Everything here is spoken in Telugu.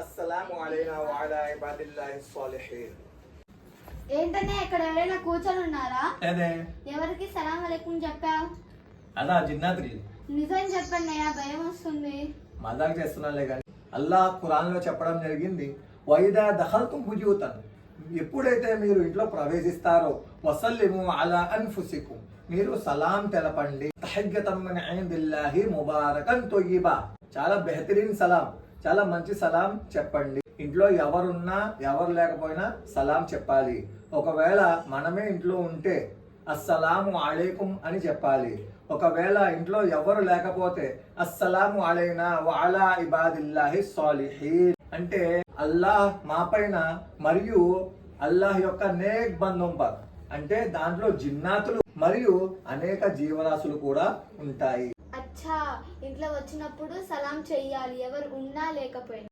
అస్సలాము అలైనా వ అలా ఇబాదిల్లాహి స్సాలిహీన్. ఏంటనే ఇక్కడ ఎవరైనా కూర్చొని ఉన్నారా? అదే ఎవరికి సలాం అలైకుం చెప్పావు? అదా జిన్నాత్రి నిజం చెప్పండి అయ్యా, భయం వస్తుంది. మజాక్ చేస్తున్నాలే కానీ అల్లాహ్ ఖురాన్ లో చెప్పడం జరిగింది, వైదా దఖల్తుం బుయూతన్, ఎప్పుడైతే మీరు ఇంట్లో ప్రవేశిస్తారో వసల్లిము అలా అన్ఫుసికుం, మీరు సలాం తెలపండి. తహియ్యతం మిన్ ఇందిల్లాహి ముబారకన్ తొయ్యిబా, చాలా బెహతరీన్ సలాం, చాలా మంచి సలాం చెప్పండి. ఇంట్లో ఎవరున్నా ఎవరు లేకపోయినా సలాం చెప్పాలి. ఒకవేళ మనమే ఇంట్లో ఉంటే అస్సలాము అలైకుం అని చెప్పాలి. ఒకవేళ ఇంట్లో ఎవరు లేకపోతే అస్సలాము అలైనా వ అలా ఇబాదిల్లాహి స్సాలిహీన్, అంటే అల్లాహ్ మా పైన మరియు అల్లాహ్ యొక్క నేక్ బంధం పర్, అంటే దాంట్లో జిన్నాతులు మరియు అనేక జీవరాశులు కూడా ఉంటాయి. అచ్చా, ఇంట్లో వచ్చినప్పుడు సలాం చెయ్యాలి ఎవరు ఉన్నా లేకపోయినా.